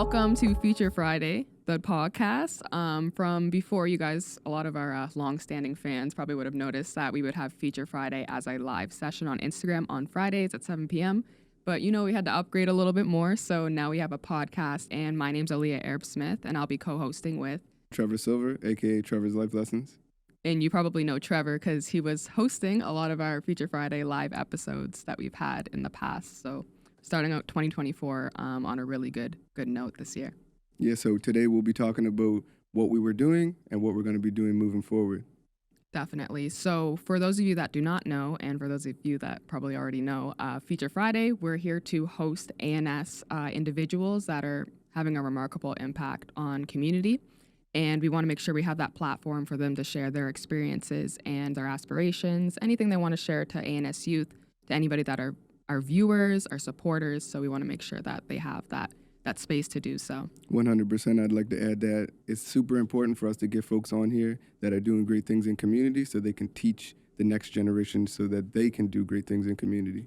welcome to Feature Friday, the podcast. From before, you guys, a lot of our long-standing fans probably would have noticed that we would have Feature Friday as a live session on Instagram on Fridays at 7 p.m. But, we had to upgrade a little bit more, so now we have a podcast, and my name's Aaliyah Smith, and I'll be co-hosting with Trevor Silver, a.k.a. Trevor's Life Lessons. And you probably know Trevor because he was hosting a lot of our Feature Friday live episodes that we've had in the past. So starting out 2024 on a really good note this year. Yeah, so today we'll be talking about what we were doing and what we're going to be doing moving forward. Definitely. So for those of you that do not know, and for those of you that probably already know, Feature Friday, we're here to host ANS individuals that are having a remarkable impact on community. And we want to make sure we have that platform for them to share their experiences and their aspirations, anything they want to share to ANS youth, to anybody that are our viewers, our supporters. So we want to make sure that they have that space to do so. 100%. I'd like to add that it's super important for us to get folks on here that are doing great things in community so they can teach the next generation so that they can do great things in community.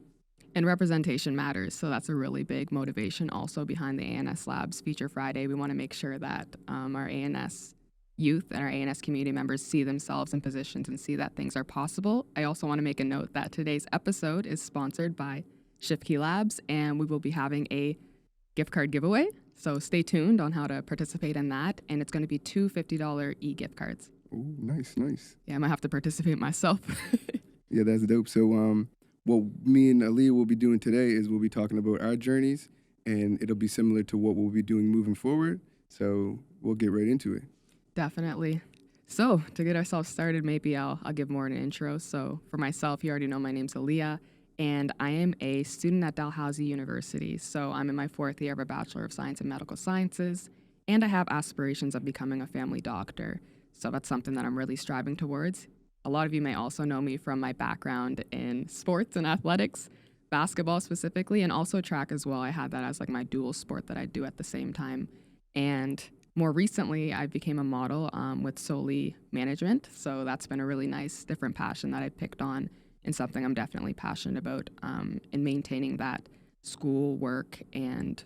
And representation matters, so that's a really big motivation also behind the ANS Lab's Feature Friday. We want to make sure that our ANS youth and our ANS community members see themselves in positions and see that things are possible. I also want to make a note that today's episode is sponsored by Shiftkey Labs, and we will be having a gift card giveaway. So stay tuned on how to participate in that, and it's going to be two $50 e-gift cards. Ooh, nice. Yeah, I might have to participate myself. Yeah, that's dope. So what me and Aaliyah will be doing today is we'll be talking about our journeys, and it'll be similar to what we'll be doing moving forward. So we'll get right into it. Definitely. So to get ourselves started, maybe I'll give more of an intro. So for myself, you already know my name's Aaliyah, and I am a student at Dalhousie University. So I'm in my fourth year of a Bachelor of Science in Medical Sciences, and I have aspirations of becoming a family doctor. So that's something that I'm really striving towards. A lot of you may also know me from my background in sports and athletics, basketball specifically, and also track as well. I had that as like my dual sport that I do at the same time. And more recently, I became a model with solely management. So that's been a really nice, different passion that I picked on and something I'm definitely passionate about in maintaining that school, work, and,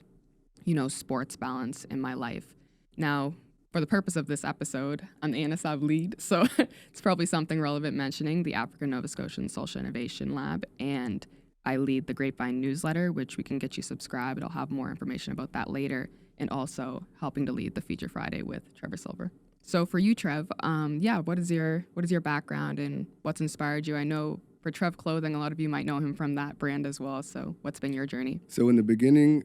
sports balance in my life. Now, for the purpose of this episode, I'm the ANS Lab lead, so it's probably something relevant mentioning the African Nova Scotian Social Innovation Lab, and I lead the Grapevine newsletter, which we can get you subscribed. I'll have more information about that later, and also helping to lead the Feature Friday with Trevor Silver. So for you, Trev, what is your background and what's inspired you? I know for Trev Clothing, a lot of you might know him from that brand as well. So what's been your journey? So in the beginning,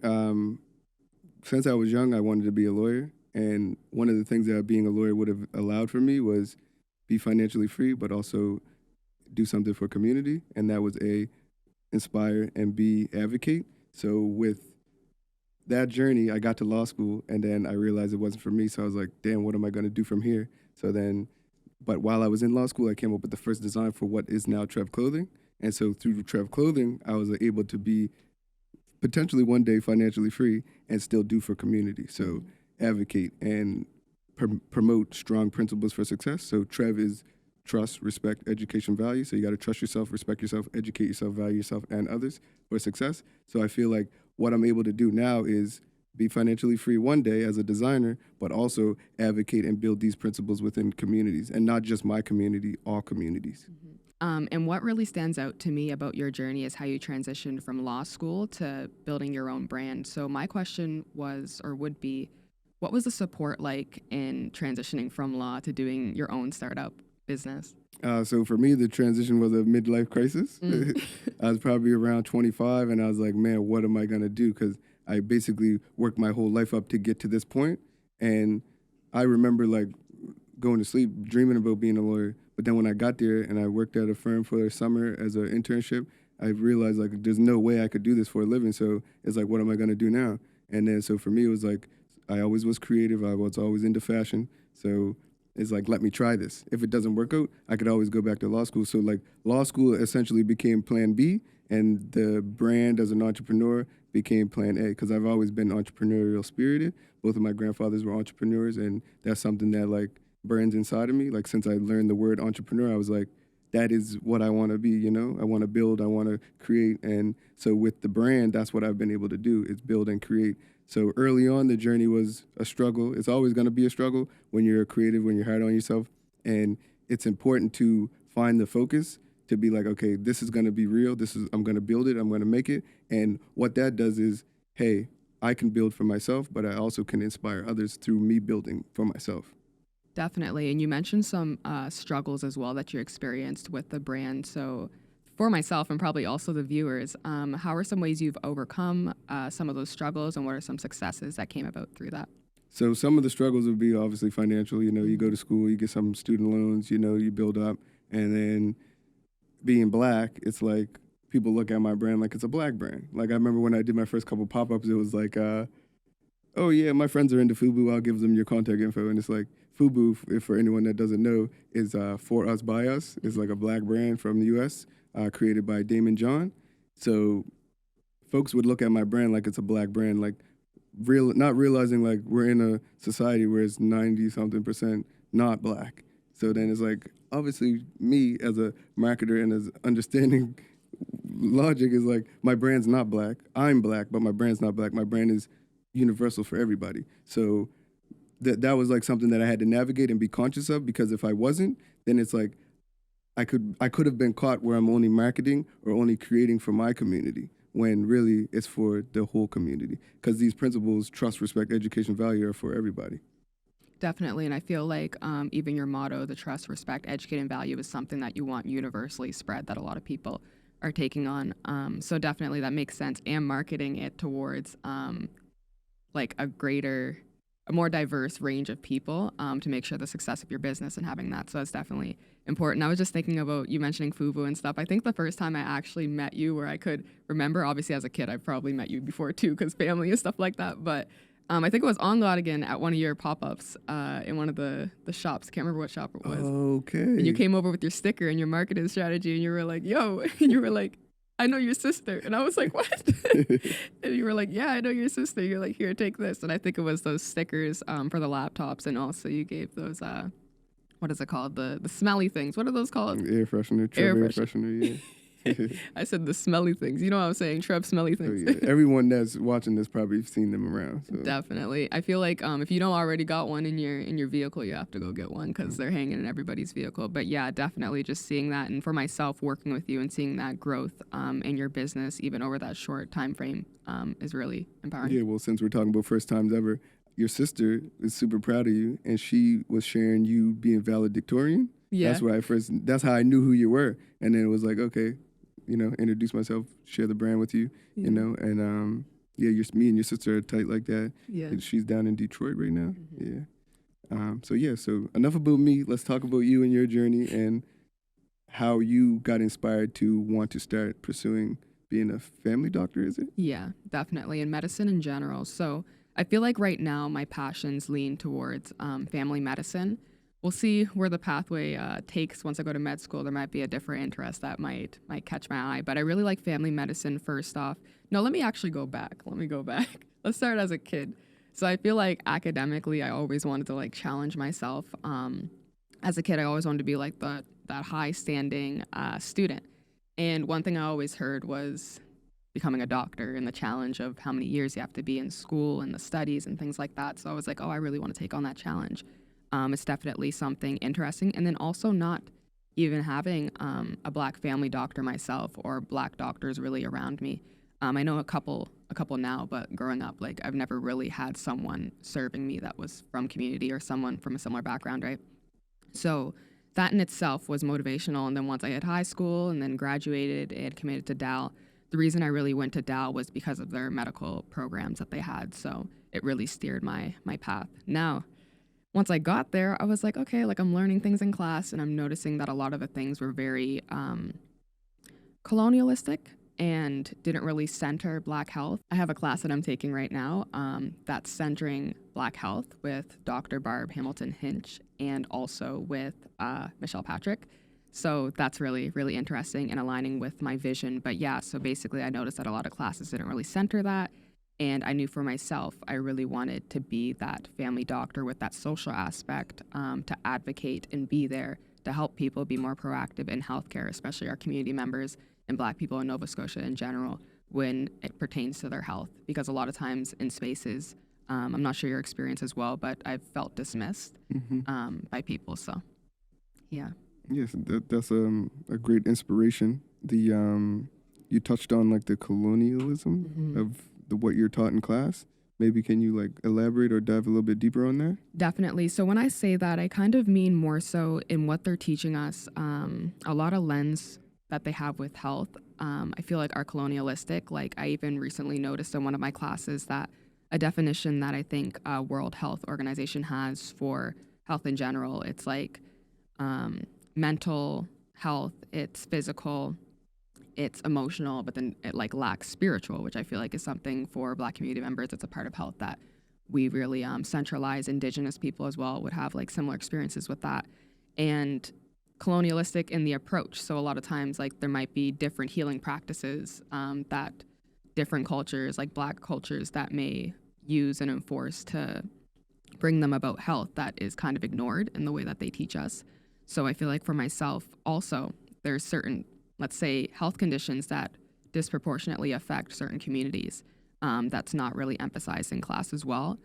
since I was young, I wanted to be a lawyer. And one of the things that being a lawyer would have allowed for me was be financially free, but also do something for community. And that was A, inspire, and B, advocate. So with that journey, I got to law school, and then I realized it wasn't for me. So I was like, damn, what am I going to do from here? But while I was in law school, I came up with the first design for what is now Trev Clothing. And so through Trev Clothing, I was able to be potentially one day financially free and still do for community. So advocate and promote strong principles for success. So Trev is trust, respect, education, value. So you got to trust yourself, respect yourself, educate yourself, value yourself and others for success. So I feel like what I'm able to do now is be financially free one day as a designer, but also advocate and build these principles within communities, and not just my community, all communities. Mm-hmm. And what really stands out to me about your journey is how you transitioned from law school to building your own brand. So my question would be, what was the support like in transitioning from law to doing your own startup business? So for me, the transition was a midlife crisis. I was probably around 25, and I was like, man, what am I going to do? Because I basically worked my whole life up to get to this point. And I remember like going to sleep, dreaming about being a lawyer. But then when I got there and I worked at a firm for a summer as an internship, I realized like there's no way I could do this for a living. So it's like, what am I going to do now? And then so for me, it was like, I always was creative. I was always into fashion. So it's like, let me try this. If it doesn't work out, I could always go back to law school. So like law school essentially became plan B, and the brand as an entrepreneur became plan A, because I've always been entrepreneurial spirited. Both of my grandfathers were entrepreneurs, and that's something that like burns inside of me. Like since I learned the word entrepreneur, I was like, that is what I want to be, I want to build, I want to create. And so with the brand, that's what I've been able to do, is build and create So early on, the journey was a struggle. It's always going to be a struggle when you're creative, when you're hard on yourself. And it's important to find the focus to be like, okay, this is going to be real. I'm going to build it. I'm going to make it. And what that does is, hey, I can build for myself, but I also can inspire others through me building for myself. Definitely. And you mentioned some struggles as well that you experienced with the brand. So, for myself and probably also the viewers, how are some ways you've overcome some of those struggles, and what are some successes that came about through that? So some of the struggles would be obviously financial. You know, you go to school, you get some student loans, you know, you build up. And then being black, it's like people look at my brand like it's a black brand. Like I remember when I did my first couple pop-ups, it was like, oh yeah, my friends are into FUBU, I'll give them your contact info. And it's like, FUBU, if for anyone that doesn't know, is For Us By Us. It's like a black brand from the US, created by Damon John. So folks would look at my brand like it's a black brand, like not realizing like we're in a society where it's 90-something% not black. So then it's like, obviously me as a marketer and as understanding logic is like, my brand's not black. I'm black, but my brand's not black. My brand is universal for everybody. So that was like something that I had to navigate and be conscious of, because if I wasn't, then it's like I could have been caught where I'm only marketing or only creating for my community, when really it's for the whole community. Because these principles, trust, respect, education, value, are for everybody. Definitely. And I feel like even your motto, the trust, respect, educate, and value, is something that you want universally spread, that a lot of people are taking on. So definitely that makes sense. And marketing it towards like a more diverse range of people to make sure the success of your business and having that. So it's definitely important. I was just thinking about you mentioning FUBU and stuff. I think the first time I actually met you, where I could remember, obviously as a kid, I probably met you before too, because family and stuff like that. But I think it was on Godigan at one of your pop-ups in one of the shops. Can't remember what shop it was. Okay. And you came over with your sticker and your marketing strategy, and you were like, yo, and you were like, I know your sister. And I was like, what? And you were like, yeah, I know your sister. You're like, here, take this. And I think it was those stickers for the laptops. And also you gave those, what is it called? The smelly things. What are those called? Air freshener, Trevor air freshener, yeah. I said the smelly things. You know what I'm saying? Trev, smelly things. Oh, yeah. Everyone that's watching this probably seen them around. So. Definitely. I feel like if you don't already got one in your vehicle, you have to go get one, because they're hanging in everybody's vehicle. But yeah, definitely just seeing that, and for myself working with you and seeing that growth in your business, even over that short time frame, is really empowering. Yeah, well, since we're talking about first times ever, your sister is super proud of you, and she was sharing you being valedictorian. Yeah. That's how I knew who you were. And then it was like, okay, you know, introduce myself, share the brand with you, you know, and yeah, me and your sister are tight like that. Yeah. And she's down in Detroit right now. Yeah. So enough about me. Let's talk about you and your journey and how you got inspired to want to start pursuing being a family doctor, is it? Yeah, definitely. And medicine in general. So I feel like right now my passions lean towards family medicine. We'll see where the pathway takes once I go to med school. There might be a different interest that might catch my eye. But I really like family medicine first off. No, let me actually go back. Let's start as a kid. So I feel like academically, I always wanted to like challenge myself. As a kid, I always wanted to be like that high standing student. And one thing I always heard was becoming a doctor and the challenge of how many years you have to be in school and the studies and things like that. So I was like, oh, I really want to take on that challenge. It's definitely something interesting. And then also not even having a black family doctor myself or black doctors really around me. I know a couple now, but growing up, like I've never really had someone serving me that was from community or someone from a similar background, right? So that in itself was motivational. And then once I hit high school and then graduated and committed to Dal, the reason I really went to Dal was because of their medical programs that they had. So it really steered my path. Now, once I got there, I was like, okay, like I'm learning things in class and I'm noticing that a lot of the things were very colonialistic and didn't really center Black health. I have a class that I'm taking right now that's centering Black health with Dr. Barb Hamilton Hinch and also with Michelle Patrick. So that's really, really interesting and aligning with my vision. But yeah, so basically I noticed that a lot of classes didn't really center that. And I knew for myself, I really wanted to be that family doctor with that social aspect to advocate and be there to help people be more proactive in healthcare, especially our community members and Black people in Nova Scotia in general, when it pertains to their health. Because a lot of times in spaces, I'm not sure your experience as well, but I've felt dismissed by people. So, yeah. Yes, that's a great inspiration. The you touched on like the colonialism of what you're taught in class. Maybe can you like elaborate or dive a little bit deeper on that? Definitely. So when I say that, I kind of mean more so in what they're teaching us. A lot of lens that they have with health, I feel like are colonialistic. Like I even recently noticed in one of my classes that a definition that I think World Health Organization has for health in general, it's like mental health, it's physical, it's emotional, but then it like lacks spiritual, which I feel like is something for Black community members. It's a part of health that we really centralize. Indigenous people as well would have like similar experiences with that, and colonialistic in the approach. So a lot of times, like there might be different healing practices that different cultures, like Black cultures, that may use and enforce to bring them about health that is kind of ignored in the way that they teach us. So I feel like for myself also, there's certain, let's say, health conditions that disproportionately affect certain communities that's not really emphasized in class as well.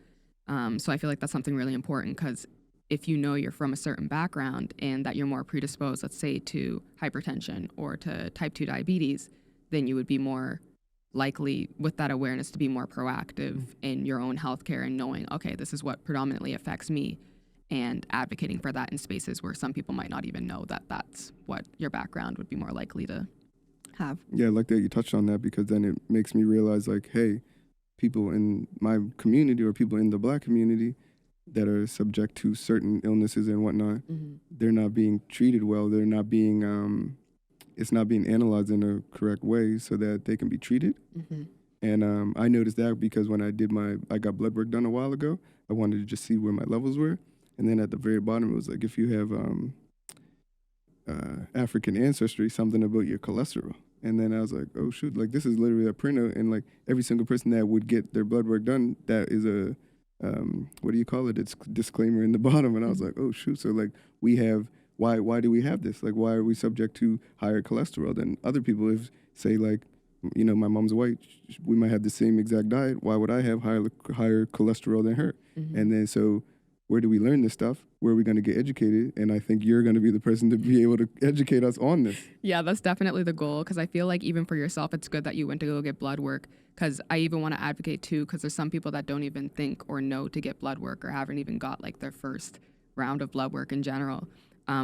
So I feel like that's something really important because if you know you're from a certain background and that you're more predisposed, let's say, to hypertension or to type 2 diabetes, then you would be more likely with that awareness to be more proactive in your own healthcare and knowing, okay, this is what predominantly affects me, and advocating for that in spaces where some people might not even know that that's what your background would be more likely to have. Yeah, I like that you touched on that because then it makes me realize like, hey, people in my community or people in the Black community that are subject to certain illnesses and whatnot, they're not being treated well. They're not being, it's not being analyzed in a correct way so that they can be treated. And I noticed that because when I got blood work done a while ago, I wanted to just see where my levels were. And then at the very bottom, it was like, if you have African ancestry, something about your cholesterol. And then I was like, oh shoot, like this is literally a printout, and like every single person that would get their blood work done, that is a what do you call it? It's disclaimer in the bottom. And I was like, oh shoot, so like we have why do we have this? Like why are we subject to higher cholesterol than other people? If say like, you know, my mom's white, we might have the same exact diet. Why would I have higher cholesterol than her? And then so where do we learn this stuff? Where are we going to get educated? And I think you're going to be the person to be able to educate us on this. Yeah, that's definitely the goal, because I feel like even for yourself, it's good that you went to go get blood work, because I even want to advocate too, because there's some people that don't even think or know to get blood work or haven't even got like their first round of blood work in general.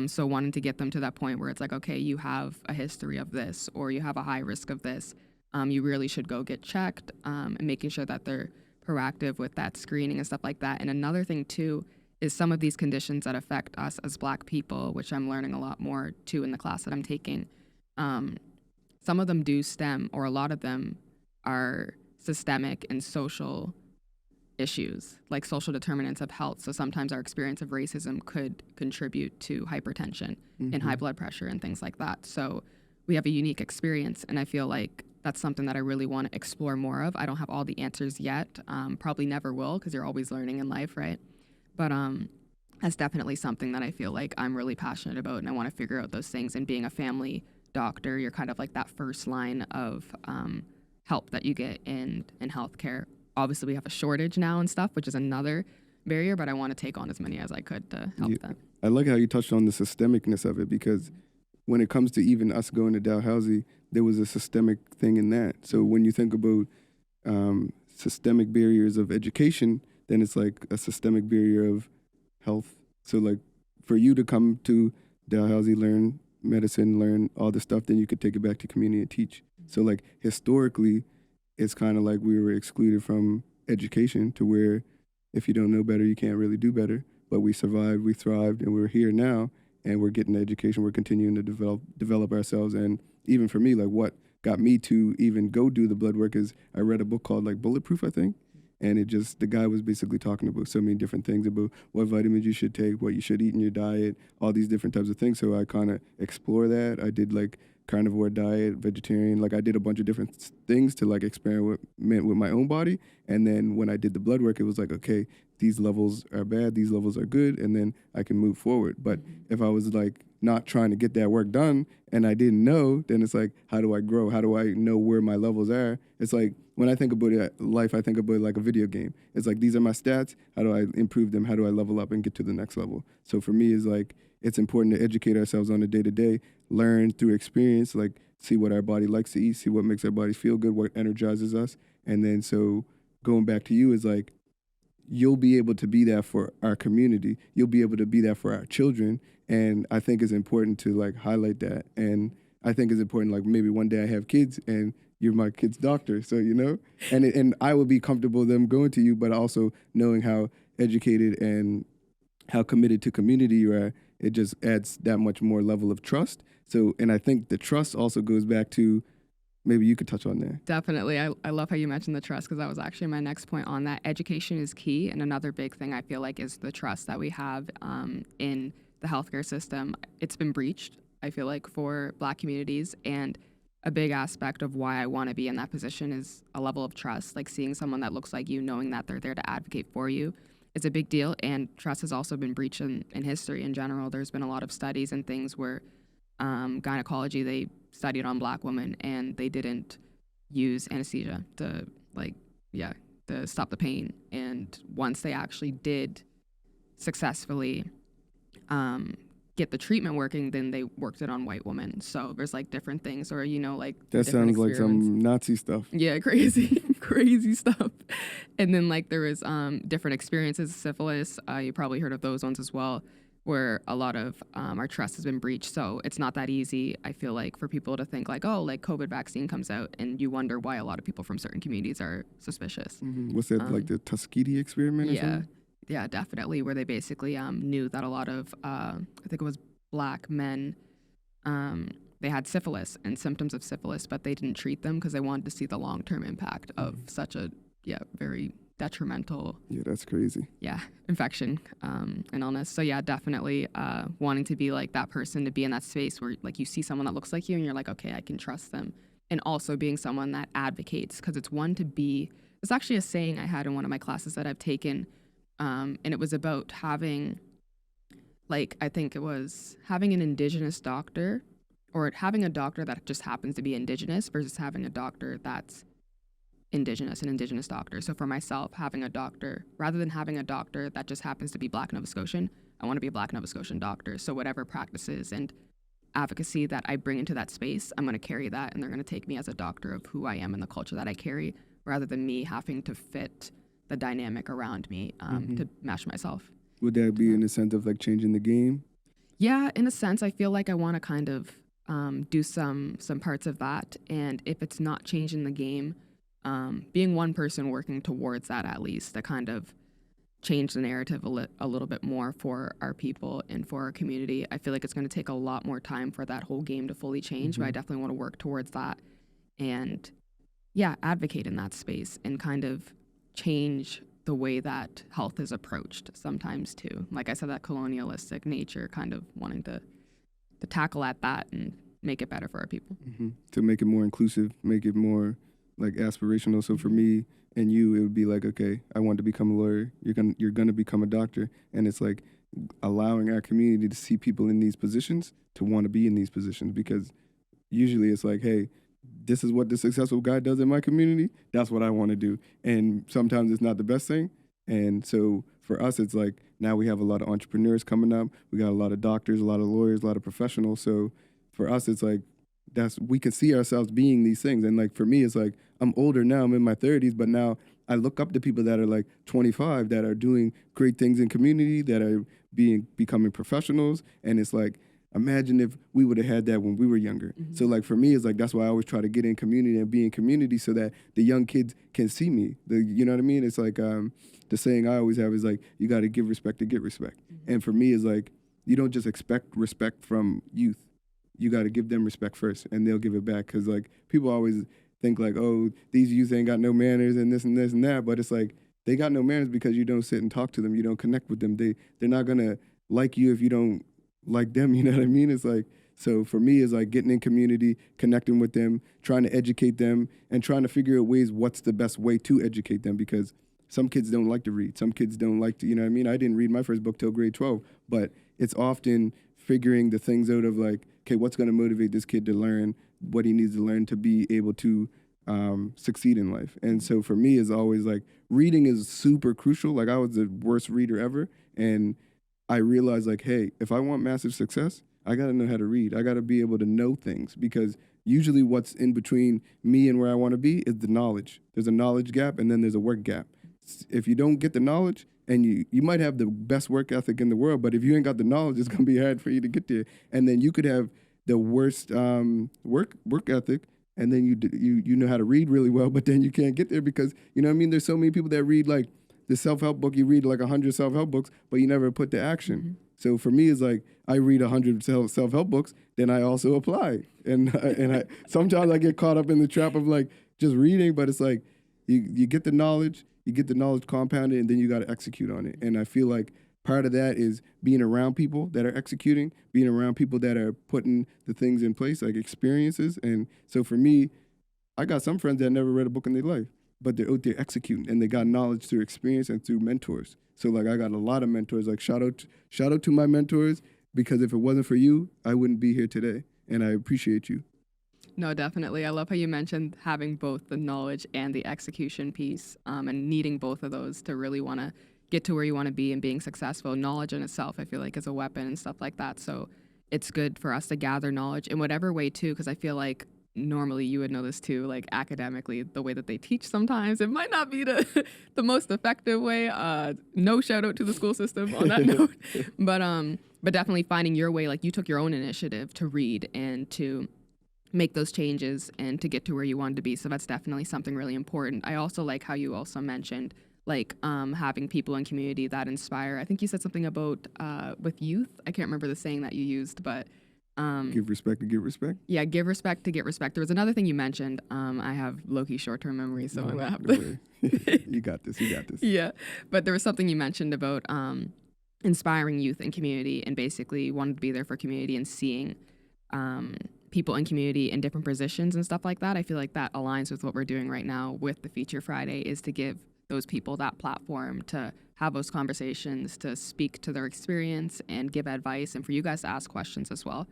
So wanting to get them to that point where it's like, okay, you have a history of this or you have a high risk of this, you really should go get checked, and making sure that they're proactive with that screening and stuff like that. And another thing too is some of these conditions that affect us as Black people, which I'm learning a lot more too in the class that I'm taking. Some of them do stem, or a lot of them are systemic and social issues, like social determinants of health. So sometimes our experience of racism could contribute to hypertension and high blood pressure and things like that. So we have a unique experience, and I feel like that's something that I really want to explore more of. I don't have all the answers yet, probably never will, because you're always learning in life, right? But that's definitely something that I feel like I'm really passionate about, and I want to figure out those things. And being a family doctor, you're kind of like that first line of help that you get in healthcare. Obviously, we have a shortage now and stuff, which is another barrier, but I want to take on as many as I could to help them. I like how you touched on the systemicness of it, because when it comes to even us going to Dalhousie, there was a systemic thing in that. So when you think about systemic barriers of education, then it's like a systemic barrier of health. So like for you to come to Dalhousie, learn medicine, learn all this stuff, then you could take it back to community and teach. So like historically, it's kind of like we were excluded from education, to where if you don't know better, you can't really do better. But we survived, we thrived, and we're here now, and we're getting education. We're continuing to develop ourselves. And even for me, like what got me to even go do the blood work is I read a book called like Bulletproof, I think. And it just, the guy was basically talking about so many different things about what vitamins you should take, what you should eat in your diet, all these different types of things. So I kind of explore that. I did like carnivore diet, vegetarian, like I did a bunch of different things to like experiment with my own body. And then when I did the blood work, it was like, okay, these levels are bad, these levels are good, and then I can move forward. But if I was like not trying to get that work done and I didn't know, then it's like, how do I grow? How do I know where my levels are? It's like, when I think about life, I think about it like a video game. It's like, these are my stats. How do I improve them? How do I level up and get to the next level? So for me, it's like, it's important to educate ourselves on a day-to-day, learn through experience, like see what our body likes to eat, see what makes our body feel good, what energizes us. And then so going back to you is like, you'll be able to be that for our community. You'll be able to be that for our children. And I think it's important to like highlight that. And I think it's important, like maybe one day I have kids and you're my kid's doctor. So, you know, and I would be comfortable them going to you, but also knowing how educated and how committed to community you are, it just adds that much more level of trust. So, and I think the trust also goes back to, maybe you could touch on that. Definitely. I love how you mentioned the trust because that was actually my next point on that. Education is key. And another big thing I feel like is the trust that we have in the healthcare system. It's been breached, I feel like, for Black communities. And a big aspect of why I want to be in that position is a level of trust, like seeing someone that looks like you, knowing that they're there to advocate for you. It's a big deal. And trust has also been breached in history in general. There's been a lot of studies and things where gynecology, they studied on Black women and they didn't use anesthesia to to stop the pain. And once they actually did successfully get the treatment working, then they worked it on white women. So there's like different things, or like that sounds like some Nazi stuff. Yeah, crazy, crazy stuff. And then like there was different experiences, syphilis. You probably heard of those ones as well, where a lot of our trust has been breached. So it's not that easy, I feel like, for people to think like, oh, like COVID vaccine comes out and you wonder why a lot of people from certain communities are suspicious. Mm-hmm. What's that, like the Tuskegee experiment or something? Yeah, definitely, where they basically knew that a lot of, I think it was Black men, they had syphilis and symptoms of syphilis, but they didn't treat them because they wanted to see the long-term impact of such a, very detrimental. Yeah, that's crazy. Yeah, infection and illness. So yeah, definitely wanting to be like that person, to be in that space where like you see someone that looks like you and you're like, okay, I can trust them. And also being someone that advocates, because it's actually a saying I had in one of my classes that I've taken, and it was about having, I think it was having an Indigenous doctor, or having a doctor that just happens to be Indigenous versus having a doctor that's Indigenous, an Indigenous doctor. So for myself, having a doctor, rather than having a doctor that just happens to be Black Nova Scotian, I want to be a Black Nova Scotian doctor. So whatever practices and advocacy that I bring into that space, I'm going to carry that, and they're going to take me as a doctor of who I am and the culture that I carry, rather than me having to fit the dynamic around me to match myself. Would that be in the sense of like changing the game? Yeah, in a sense, I feel like I want to kind of do some parts of that. And if it's not changing the game, being one person working towards that, at least to kind of change the narrative a little bit more for our people and for our community. I feel like it's going to take a lot more time for that whole game to fully change, but I definitely want to work towards that and advocate in that space and kind of change the way that health is approached sometimes too. Like I said, that colonialistic nature, kind of wanting to tackle at that and make it better for our people. To make it more inclusive, make it more like aspirational. So for me and you, it would be like, okay, I want to become a lawyer. You're gonna become a doctor, and it's like allowing our community to see people in these positions to want to be in these positions, because usually it's like, hey, this is what the successful guy does in my community. That's what I want to do. And sometimes it's not the best thing. And so for us, it's like now we have a lot of entrepreneurs coming up. We got a lot of doctors, a lot of lawyers, a lot of professionals. So for us, it's like we can see ourselves being these things. And like for me, it's like I'm older now. I'm in my 30s, but now I look up to people that are like 25 that are doing great things in community, that are becoming professionals. And it's like, imagine if we would have had that when we were younger. So like for me, it's like that's why I always try to get in community and be in community so that the young kids can see me. You know what I mean? It's like the saying I always have is like, you got to give respect to get respect. And for me, it's like, you don't just expect respect from youth. You got to give them respect first, and they'll give it back. Because like people always think like, oh, these youth ain't got no manners and this and this and that. But it's like they got no manners because you don't sit and talk to them. You don't connect with them. They're not gonna like you if you don't like them. You know what I mean? It's like, so for me, it's like getting in community, connecting with them, trying to educate them, and trying to figure out ways what's the best way to educate them, because some kids don't like to read. Some kids don't like to, you know what I mean? I didn't read my first book till grade 12, but it's often figuring the things out of like, okay, what's going to motivate this kid to learn what he needs to learn to be able to succeed in life. And so for me, is always like reading is super crucial. Like I was the worst reader ever, and I realized like, hey, if I want massive success, I got to know how to read. I got to be able to know things, because usually what's in between me and where I want to be is the knowledge. There's a knowledge gap, and then there's a work gap. If you don't get the knowledge, and you might have the best work ethic in the world, but if you ain't got the knowledge, it's gonna be hard for you to get there. And then you could have the worst work ethic, and then you know how to read really well, but then you can't get there because, you know what I mean? There's so many people that read like the self-help book. You read like 100 self-help books, but you never put the action. Mm-hmm. So for me, it's like I read 100 self-help books, then I also apply. And I sometimes I get caught up in the trap of like just reading, but it's like you get the knowledge, you get the knowledge compounded, and then you got to execute on it. And I feel like part of that is being around people that are executing, being around people that are putting the things in place, like experiences. And so for me, I got some friends that never read a book in their life, but they're out there executing, and they got knowledge through experience and through mentors. So like I got a lot of mentors. Like shout out to my mentors, because if it wasn't for you, I wouldn't be here today. And I appreciate you. No, definitely. I love how you mentioned having both the knowledge and the execution piece, and needing both of those to really want to get to where you want to be and being successful. Knowledge in itself, I feel like, is a weapon and stuff like that. So it's good for us to gather knowledge in whatever way too, because I feel like normally you would know this too, like academically, the way that they teach sometimes, it might not be the most effective way. No shout out to the school system on that note. But definitely finding your way, like you took your own initiative to read and to make those changes and to get to where you wanted to be. So that's definitely something really important. I also like how you also mentioned like having people in community that inspire. I think you said something about with youth. I can't remember the saying that you used, but give respect to get respect. Yeah, give respect to get respect. There was another thing you mentioned. I have low-key short-term memory, so I'm gonna have to. You got this. Yeah, but there was something you mentioned about inspiring youth and community, and basically wanting to be there for community and seeing people in community in different positions and stuff like that. I feel like that aligns with what we're doing right now with the Feature Friday, is to give those people that platform to have those conversations, to speak to their experience and give advice, and for you guys to ask questions as well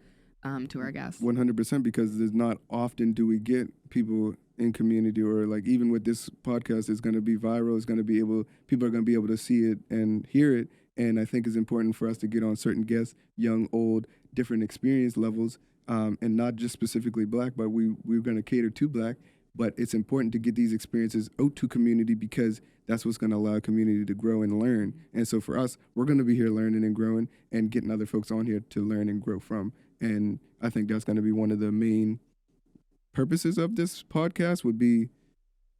to our guests. 100%, because there's not often do we get people in community, or like even with this podcast, it's going to be viral. It's going to be people are going to be able to see it and hear it. And I think it's important for us to get on certain guests, young, old, different experience levels, and not just specifically Black, but we're going to cater to Black. But it's important to get these experiences out to community, because that's what's going to allow community to grow and learn. And so for us, we're going to be here learning and growing and getting other folks on here to learn and grow from. And I think that's going to be one of the main purposes of this podcast, would be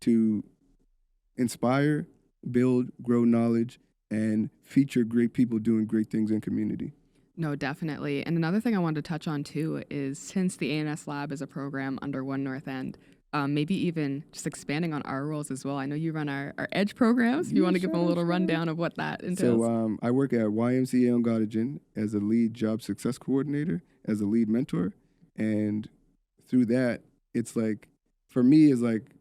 to inspire, build, grow knowledge, and feature great people doing great things in community. No, definitely. And another thing I wanted to touch on too is, since the ANS Lab is a program under One North End, maybe even just expanding on our roles as well. I know you run our EDGE programs. If you want to give them a little rundown of what that entails. So I work at YMCA on Gottingen as a lead job success coordinator, as a lead mentor. And through that, it's like, for me, is like,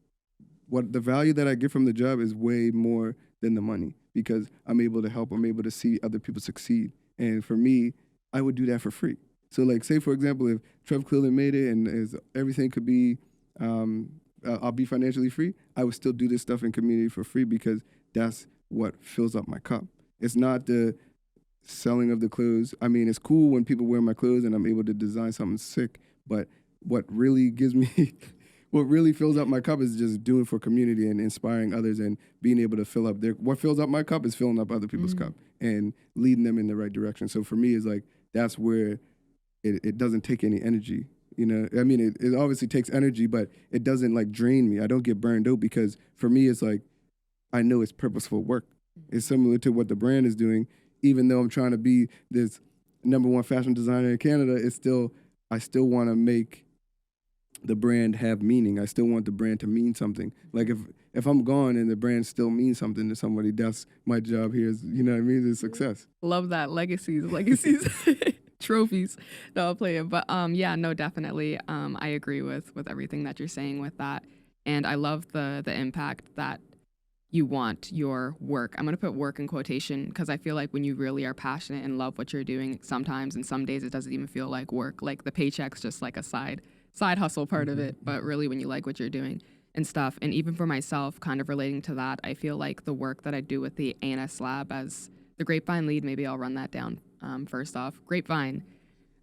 what the value that I get from the job is way more than the money, because I'm able to help, I'm able to see other people succeed. And for me, I would do that for free. So like, say for example, if Trevor clearly made it and everything could be, I'll be financially free, I would still do this stuff in community for free, because that's what fills up my cup. It's not the selling of the clothes. I mean, it's cool when people wear my clothes and I'm able to design something sick, but what really gives me, what really fills up my cup is just doing for community and inspiring others and being able to fill up what fills up my cup is filling up other people's cup and leading them in the right direction. So for me, it's like, that's where it doesn't take any energy. You know, I mean, it obviously takes energy, but it doesn't like drain me. I don't get burned out, because for me, it's like, I know it's purposeful work. It's similar to what the brand is doing. Even though I'm trying to be this #1 fashion designer in Canada, I still want to make the brand have meaning. I still want the brand to mean something. Like if I'm gone and the brand still means something to somebody, that's my job here. Is, you know what I mean? It's success. Love that. Legacies. Trophies. No, I'll play it. But yeah, no, definitely. I agree with everything that you're saying with that. And I love the impact that you want your work. I'm going to put work in quotation because I feel like when you really are passionate and love what you're doing, sometimes and some days it doesn't even feel like work. Like the paycheck's just like a side hustle part of it, but really when you like what you're doing and stuff. And even for myself, kind of relating to that, I feel like the work that I do with the ANS Lab as the Grapevine lead, maybe I'll run that down first off.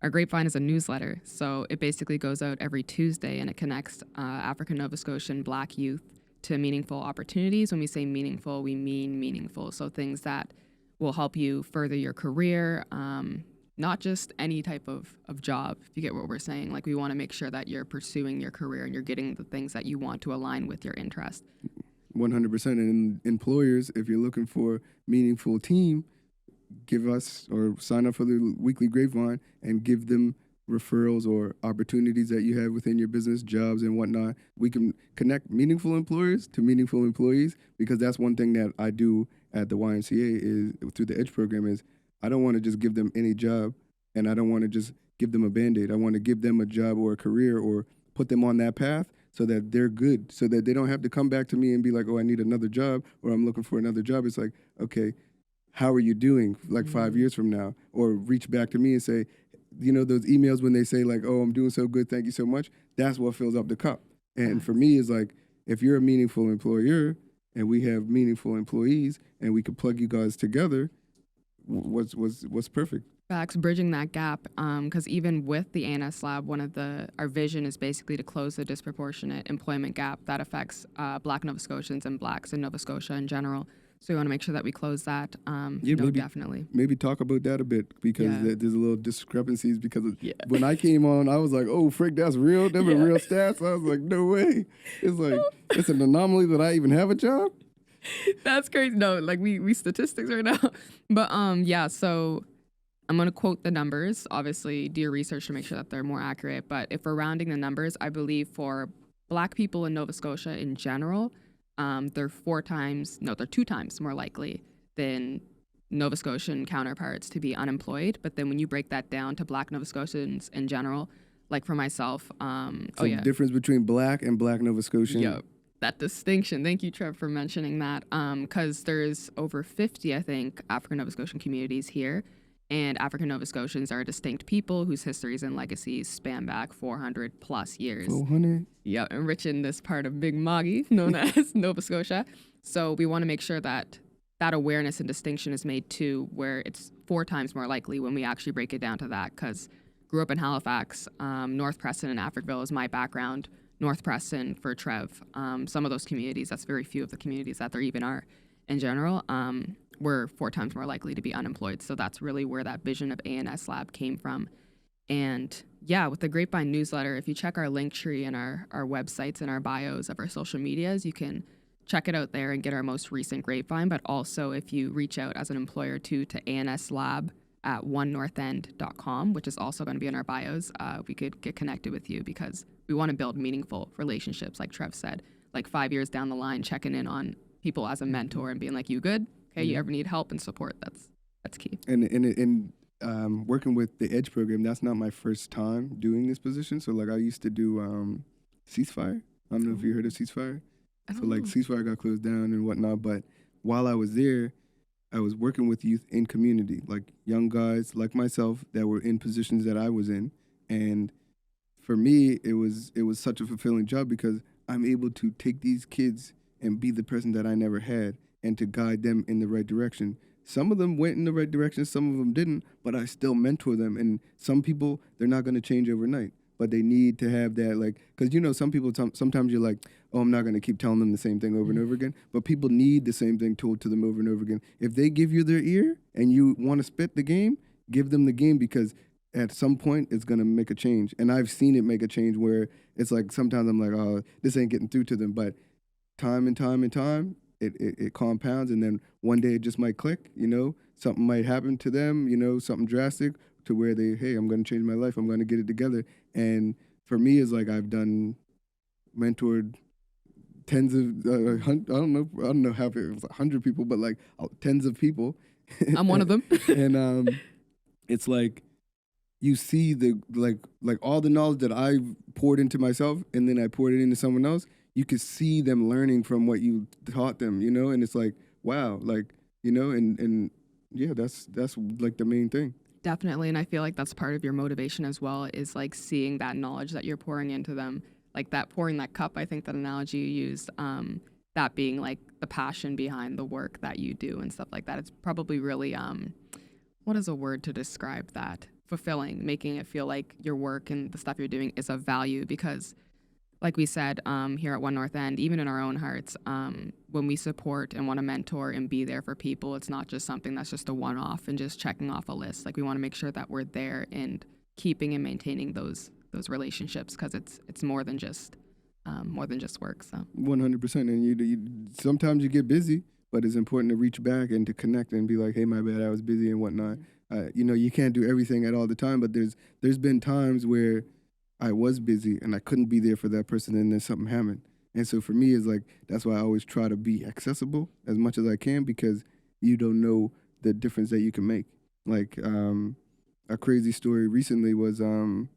Our Grapevine is a newsletter, so it basically goes out every Tuesday and it connects African Nova Scotian Black youth to meaningful opportunities. When we say meaningful, we mean meaningful. So things that will help you further your career, not just any type of job, if you get what we're saying. Like we want to make sure that you're pursuing your career and you're getting the things that you want to align with your interest. 100%. And employers, if you're looking for meaningful team, give us or sign up for the weekly Grapevine and give them referrals or opportunities that you have within your business, jobs and whatnot. We can connect meaningful employers to meaningful employees, because that's one thing that I do at the YMCA is through the EDGE program is I don't want to just give them any job, and I don't want to just give them a Band-Aid. I want to give them a job or a career or put them on that path so that they're good, so that they don't have to come back to me and be like, oh, I need another job or I'm looking for another job. It's like, okay, how are you doing like 5 years from now? Or reach back to me and say, you know, those emails when they say like, oh, I'm doing so good, thank you so much. That's what fills up the cup. And for me, it's like, if you're a meaningful employer and we have meaningful employees and we could plug you guys together, what's perfect? Facts, bridging that gap, because even with the ANS Lab, our vision is basically to close the disproportionate employment gap that affects Black Nova Scotians and Blacks in Nova Scotia in general. So we want to make sure that we close that. Definitely. Maybe talk about that a bit, because there's a little discrepancies, because when I came on, I was like, oh, frick, that's real? Them are real stats? I was like, no way. It's like, it's an anomaly that I even have a job? That's crazy. No, like we statistics right now. But so I'm going to quote the numbers. Obviously, do your research to make sure that they're more accurate. But if we're rounding the numbers, I believe for Black people in Nova Scotia in general, they're 2 times more likely than Nova Scotian counterparts to be unemployed. But then when you break that down to Black Nova Scotians in general, like for myself, the difference between Black and Black Nova Scotian. Yep. That distinction. Thank you, Trev, for mentioning that. Because there's over 50, I think, African Nova Scotian communities here. And African Nova Scotians are distinct people whose histories and legacies span back 400 plus years. 400? Yeah, enriching this part of Big Moggy, known as Nova Scotia. So we want to make sure that that awareness and distinction is made too, where it's 4 times more likely when we actually break it down to that. Because grew up in Halifax, North Preston and Africville is my background. North Preston for Trev. Some of those communities, that's very few of the communities that there even are in general, we're 4 times more likely to be unemployed. So that's really where that vision of ANS Lab came from. And yeah, with the Grapevine newsletter, if you check our link tree and our websites and our bios of our social medias, you can check it out there and get our most recent Grapevine. But also if you reach out as an employer to ANS Lab at onenorthend.com, which is also going to be in our bios, we could get connected with you, because we want to build meaningful relationships, like Trev said, like 5 years down the line, checking in on people as a mentor and being like, you good? Okay, you ever need help and support? That's key. And working with the EDGE program, that's not my first time doing this position. So like I used to do Ceasefire. I don't know if you heard of Ceasefire. So like Ceasefire got closed down and whatnot. But while I was there, I was working with youth in community, like young guys like myself that were in positions that I was in. And for me, it was such a fulfilling job, because I'm able to take these kids and be the person that I never had, and to guide them in the right direction. Some of them went in the right direction, some of them didn't, but I still mentor them. And some people, they're not going to change overnight, but they need to have that, like, because, you know, some people, sometimes you're like, oh, I'm not going to keep telling them the same thing over and over again, but people need the same thing told to them over and over again. If they give you their ear and you want to spit the game, give them the game, because at some point it's going to make a change. And I've seen it make a change where it's like, sometimes I'm like, oh, this ain't getting through to them, but time and time and time, it compounds, and then one day it just might click, you know, something might happen to them, you know, something drastic to where hey, I'm going to change my life, I'm going to get it together. And for me, it's like I've mentored tens of, I don't know how it was 100 people, but like tens of people. I'm one of them. And it's like, you see the like all the knowledge that I've poured into myself, and then I poured it into someone else. you could see them learning from what you taught them, you know, and it's like, wow, like, you know, and yeah, that's like the main thing. Definitely. And I feel like that's part of your motivation as well, is like seeing that knowledge that you're pouring into them. Like that pouring that cup, I think that analogy you used, that being like the passion behind the work that you do and stuff like that. It's probably really, what is a word to describe that? Fulfilling, making it feel like your work and the stuff you're doing is of value because like we said here at One North End, even in our own hearts, when we support and want to mentor and be there for people, it's not just something that's just a one-off and just checking off a list. Like we want to make sure that we're there and keeping and maintaining those relationships because it's more than just work. So 100%. And you sometimes you get busy, but it's important to reach back and to connect and be like, hey, my bad, I was busy and whatnot. You know, you can't do everything at all the time, but there's been times where I was busy and I couldn't be there for that person, and then something happened. And so for me, it's like that's why I always try to be accessible as much as I can because you don't know the difference that you can make. Like a crazy story recently was one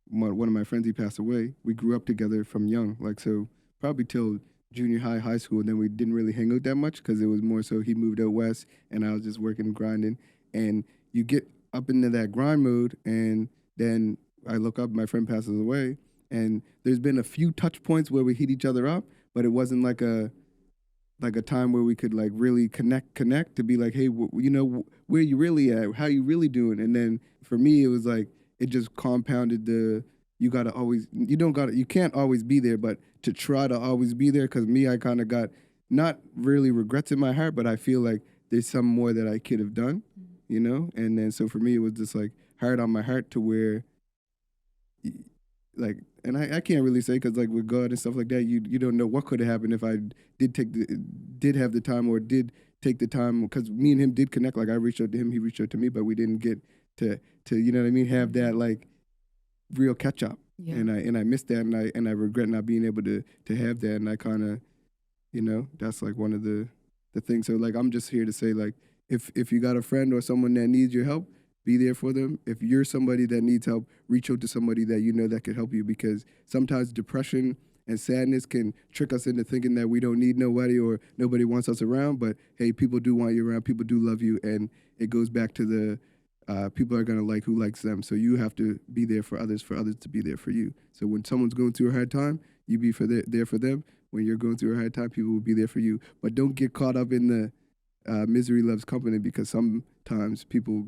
of my friends, he passed away. We grew up together from young, like so probably till junior high, high school, and then we didn't really hang out that much because it was more so he moved out west and I was just working and grinding. And you get up into that grind mode, and then I look up, my friend passes away, and there's been a few touch points where we hit each other up, but it wasn't like a time where we could like really connect to be like, hey, you know, where you really at, how you really doing. And then for me it was like it just compounded the you can't always be there, but to try to always be there, because me, I kind of got not really regrets in my heart, but I feel like there's some more that I could have done, you know. And then so for me it was just like hard on my heart to where like, and I can't really say because like with God and stuff like that, you don't know what could have happened if I did have the time or did take the time, because me and him did connect. Like I reached out to him, he reached out to me, but we didn't get to you know what I mean, have that like real catch up. yeah. And I missed that, and I regret not being able to have that. And I kind of, you know, that's like one of the things. So like I'm just here to say, like, if you got a friend or someone that needs your help, be there for them. If you're somebody that needs help, reach out to somebody that you know that could help you, because sometimes depression and sadness can trick us into thinking that we don't need nobody or nobody wants us around. But hey, people do want you around. People do love you, and it goes back to the people are gonna like who likes them. So you have to be there for others to be there for you. So when someone's going through a hard time, you be there for them. When you're going through a hard time, people will be there for you. But don't get caught up in the misery loves company, because sometimes people,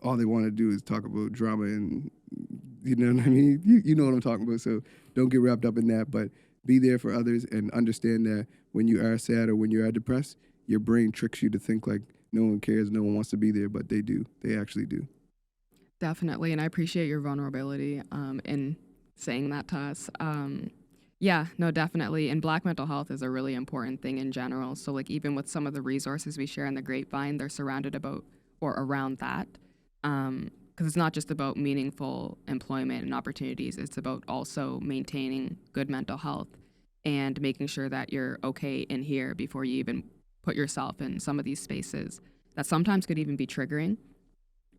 all they want to do is talk about drama, and you know what I mean? You know what I'm talking about. So don't get wrapped up in that, but be there for others and understand that when you are sad or when you are depressed, your brain tricks you to think like no one cares, no one wants to be there, but they do. They actually do. Definitely, and I appreciate your vulnerability in saying that to us. Yeah, no, definitely. And Black mental health is a really important thing in general. So, like, even with some of the resources we share in the Grapevine, they're surrounded about or around that. Because it's not just about meaningful employment and opportunities, it's about also maintaining good mental health and making sure that you're okay in here before you even put yourself in some of these spaces that sometimes could even be triggering.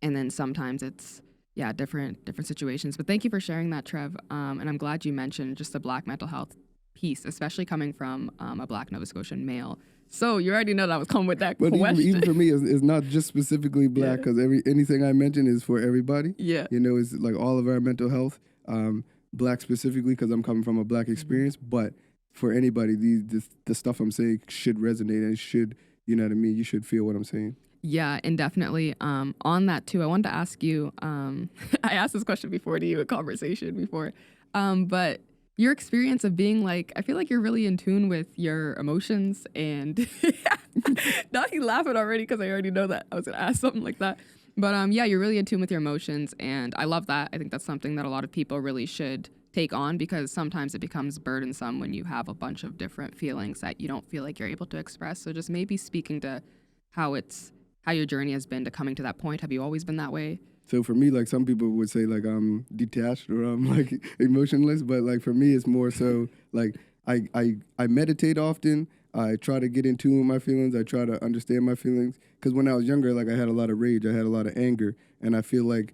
And then sometimes it's yeah, different situations. But thank you for sharing that, Trev. And I'm glad you mentioned just the Black mental health piece, especially coming from a Black Nova Scotian male. So you already know that I was coming with that But question. even for me, it's not just specifically Black, because anything I mention is for everybody. Yeah. You know, it's like all of our mental health, Black specifically, because I'm coming from a Black experience. But for anybody, the stuff I'm saying should resonate and should, you know what I mean? You should feel what I'm saying. Yeah, and definitely on that too, I wanted to ask you, I asked this question before to you, a conversation before, but your experience of being like, I feel like you're really in tune with your emotions and now you laughing already because I already know that I was going to ask something like that. But yeah, you're really in tune with your emotions, and I love that. I think that's something that a lot of people really should take on, because sometimes it becomes burdensome when you have a bunch of different feelings that you don't feel like you're able to express. So just maybe speaking to how your journey has been to coming to that point. Have you always been that way? So for me, like some people would say like I'm detached or I'm like emotionless, but like for me, it's more so like I meditate often. I try to get in tune with my feelings. I try to understand my feelings. Because when I was younger, like I had a lot of rage. I had a lot of anger. And I feel like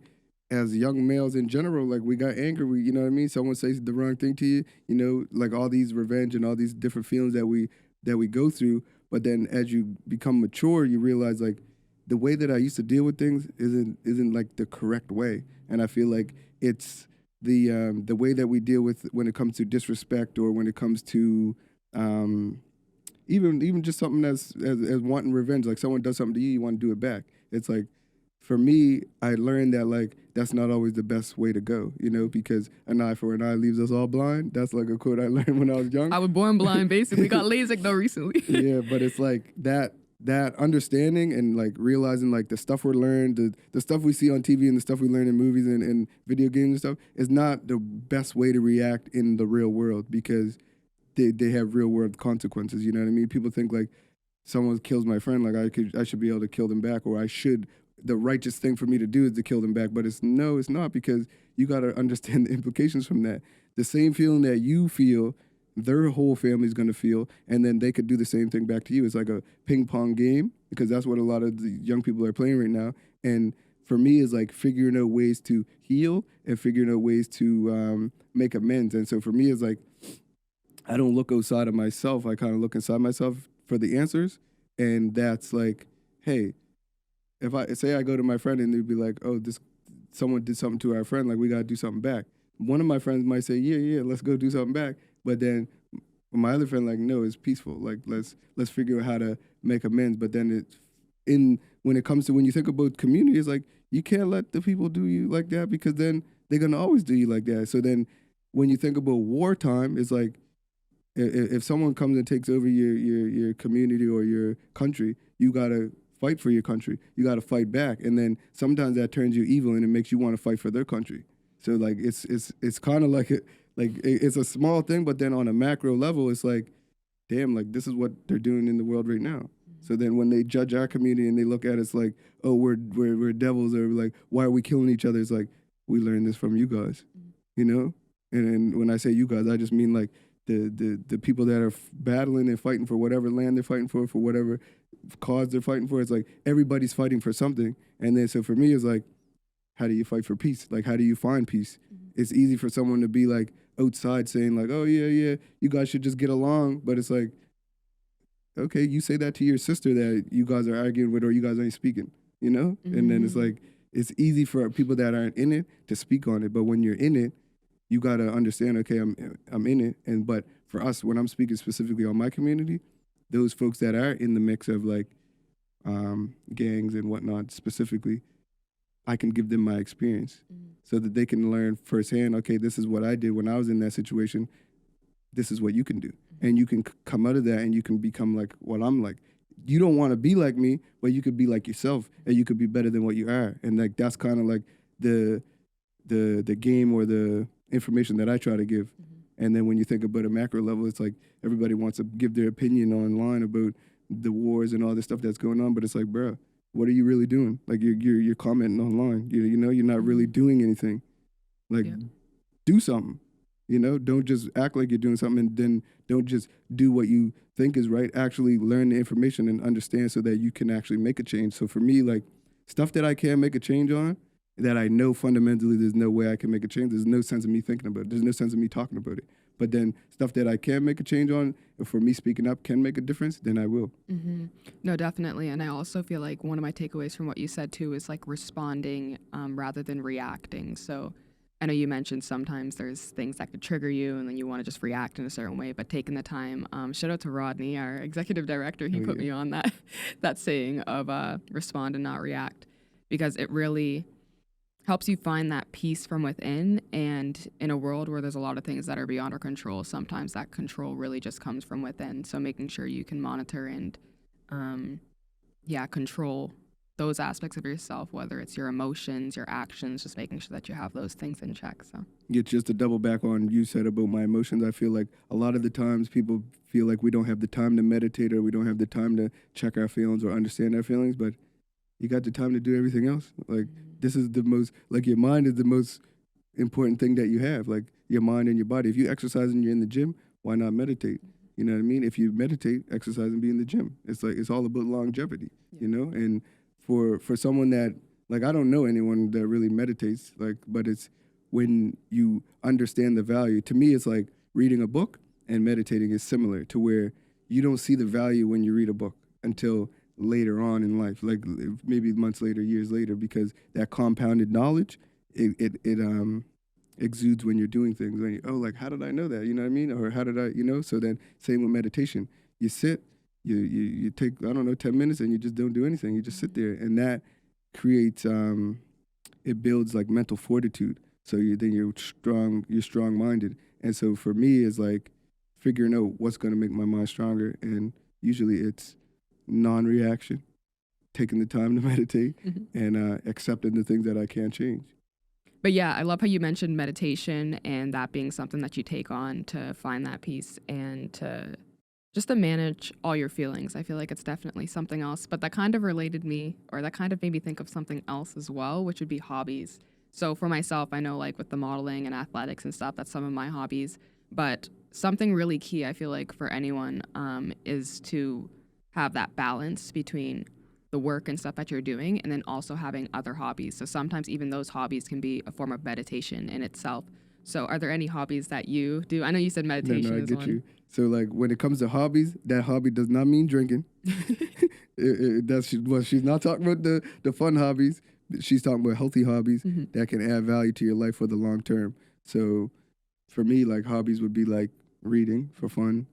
as young males in general, like we got anger. We, you know what I mean? Someone says the wrong thing to you, you know, like all these revenge and all these different feelings that we go through. But then as you become mature, you realize like the way that I used to deal with things isn't like the correct way. And I feel like it's the way that we deal with when it comes to disrespect or when it comes to um, even just something as wanting revenge. Like someone does something to you, you want to do it back. It's like for me, I learned that like that's not always the best way to go, you know, because an eye for an eye leaves us all blind. That's like a quote I learned when I was young. I was born blind, basically. Got LASIK though recently. Yeah, but it's like that understanding and like realizing like the stuff we're learned, the stuff we see on TV and the stuff we learn in movies and video games and stuff is not the best way to react in the real world because they have real world consequences. You know what I mean? People think like someone kills my friend, like I should be able to kill them back, or I should. The righteous thing for me to do is to kill them back, but it's not because you got to understand the implications from that. The same feeling that you feel, their whole family's gonna feel, and then they could do the same thing back to you. It's like a ping pong game because that's what a lot of the young people are playing right now. And for me, is like figuring out ways to heal and figuring out ways to make amends. And so for me, it's like I don't look outside of myself. I kind of look inside myself for the answers. And that's like, hey, if I say I go to my friend and they'd be like, oh, this someone did something to our friend, like we gotta do something back. One of my friends might say, yeah, let's go do something back. But then my other friend like, no, it's peaceful. Like let's figure out how to make amends. But then it's in when it comes to when you think about community, it's like you can't let the people do you like that because then they're gonna always do you like that. So then when you think about wartime, it's like if someone comes and takes over your community or your country, you gotta fight for your country. You gotta fight back, and then sometimes that turns you evil and it makes you want to fight for their country. So like it's kind of like it's a small thing, but then on a macro level, it's like, damn, like this is what they're doing in the world right now. So then when they judge our community and they look at us like, oh, we're devils, or like, why are we killing each other? It's like we learned this from you guys, you know. And when I say you guys, I just mean like the people that are battling and fighting for whatever land they're fighting for whatever cause they're fighting for. It's like everybody's fighting for something. And then so for me, it's like, how do you fight for peace? Like, how do you find peace? It's easy for someone to be like outside saying like, oh yeah, you guys should just get along. But it's like, okay, you say that to your sister that you guys are arguing with or you guys ain't speaking, you know? And then it's like, it's easy for people that aren't in it to speak on it. But when you're in it, you gotta understand, okay, I'm in it. But for us, when I'm speaking specifically on my community, those folks that are in the mix of like gangs and whatnot specifically, I can give them my experience so that they can learn firsthand, okay, this is what I did when I was in that situation. This is what you can do. And you can come out of that and you can become like what I'm like. You don't want to be like me, but you could be like yourself and you could be better than what you are. And like that's kind of like the game or the information that I try to give. And then when you think about a macro level, it's like everybody wants to give their opinion online about the wars and all this stuff that's going on, but it's like, bro, what are you really doing? Like you're commenting online. You know, you're not really doing anything. Like do something. You know, don't just act like you're doing something and then don't just do what you think is right. Actually learn the information and understand so that you can actually make a change. So for me, like stuff that I can make a change on, that I know fundamentally there's no way I can make a change. There's no sense of me thinking about it. There's no sense of me talking about it. But then stuff that I can make a change on, if for me speaking up can make a difference, then I will. No, definitely. And I also feel like one of my takeaways from what you said too is like responding rather than reacting. So I know you mentioned sometimes there's things that could trigger you and then you want to just react in a certain way, but taking the time, shout out to Rodney, our executive director, he put me on that saying of respond and not react, because it really helps you find that peace from within. And in a world where there's a lot of things that are beyond our control, sometimes that control really just comes from within. So making sure you can monitor and, control those aspects of yourself, whether it's your emotions, your actions, just making sure that you have those things in check. So Yeah, just to double back on you said about my emotions, I feel like a lot of the times people feel like we don't have the time to meditate or we don't have the time to check our feelings or understand our feelings, but you got the time to do everything else. Like this is the most, like your mind is the most important thing that you have, like your mind and your body. If you exercise and you're in the gym, why not meditate? You know what I mean? If you meditate, exercise and be in the gym. It's like, it's all about longevity, you know? And for someone that Like I don't know anyone that really meditates. Like, but it's when you understand the value. To me, it's like reading a book and meditating is similar to where you don't see the value when you read a book until later on in life, like maybe months later, years later, because that compounded knowledge, it exudes when you're doing things. When you, oh, like how did I know that? You know what I mean? Or how did I, you know? So then, same with meditation. You sit, you take I don't know 10 minutes, and you just don't do anything. You just sit there, and that creates it builds like mental fortitude. So you're strong minded. And so for me, it's like figuring out what's going to make my mind stronger, and usually it's non-reaction, taking the time to meditate, and accepting the things that I can't change. But yeah, I love how you mentioned meditation and that being something that you take on to find that peace and to just to manage all your feelings. I feel like it's definitely something else. But that kind of related me, or that kind of made me think of something else as well, which would be hobbies. So for myself, I know like with the modeling and athletics and stuff, that's some of my hobbies. But something really key, I feel like, for anyone is to have that balance between the work and stuff that you're doing and then also having other hobbies. So sometimes even those hobbies can be a form of meditation in itself. So are there any hobbies that you do? I know you said meditation No, I is get one. you. So like when it comes to hobbies, that hobby does not mean drinking. She's not talking about the fun hobbies. She's talking about healthy hobbies that can add value to your life for the long term. So for me, like hobbies would be like reading for fun.